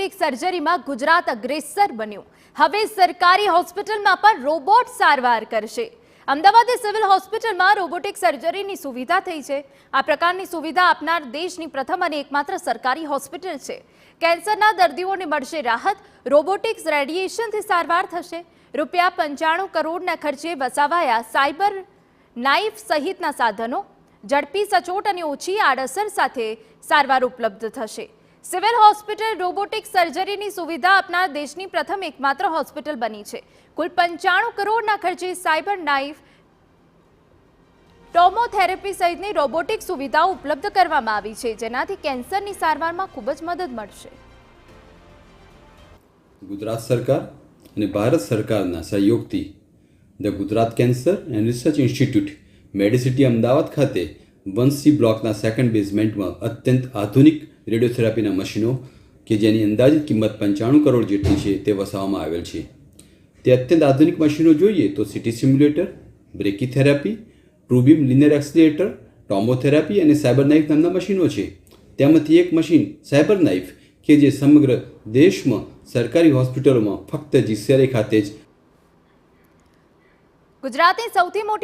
Robotic સર્જરીમાં Gujarat અગ્રેસર બન્યું. હવે સરકારી હોસ્પિટલમાં પણ રોબોટ સારવાર કરશે. અમદાવાદ સિવિલ હોસ્પિટલમાં રોબોટિક સર્જરીની સુવિધા થઈ છે. આ પ્રકારની સુવિધા આપનાર દેશની પ્રથમ અને એકમાત્ર સરકારી હોસ્પિટલ છે. કેન્સરના દર્દીઓને મળશે રાહત. રોબોટિક્સ રેડિયેશનથી સારવાર થશે. રૂપિયા 95 કરોડના ખર્ચે વસાવાયા સાયબર નાઇફ સહિતના સાધનો. ઝડપી, સચોટ અને ઓછી આડઅસર સાથે સારવાર ઉપલબ્ધ થશે. સિવિલ હોસ્પિટલ રોબોટિક સર્જરીની સુવિધા આપનાર દેશની પ્રથમ એકમાત્ર હોસ્પિટલ બની છે. કુલ 95 કરોડના ખર્ચે સાયબર નાઇફ, ટોમોથેરેપી સહિતની રોબોટિક સુવિધાઓ ઉપલબ્ધ કરવામાં આવી છે, જેનાથી કેન્સરની સારવારમાં ખૂબ જ મદદ મળશે. ગુજરાત સરકાર અને ભારત સરકારના સહયોગથી the Gujarat cancer and research institute Medicity Ahmedabad ખાતે 1C બ્લોકના સેકન્ડ બેઝમેન્ટમાં અત્યંત આધુનિક રેડિયોથેરાપીના મશીનો કે જેની અંદાજિત કિંમત 95 કરોડ જેટલી છે તે વસાવવામાં આવેલ છે. તે અત્યંત આધુનિક મશીનો જોઈએ તો city simulator, Brachytherapy, ટ્રુબીમ linear accelerator, ટોમોથેરાપી અને સાયબર નાઇફ નામના મશીનો છે. તેમાંથી એક મશીન સાયબર નાઇફ કે જે સમગ્ર દેશમાં સરકારી હોસ્પિટલોમાં ફક્ત જીસીઆરઆઈ ખાતે જ ગુજરાતની સૌથી મોટી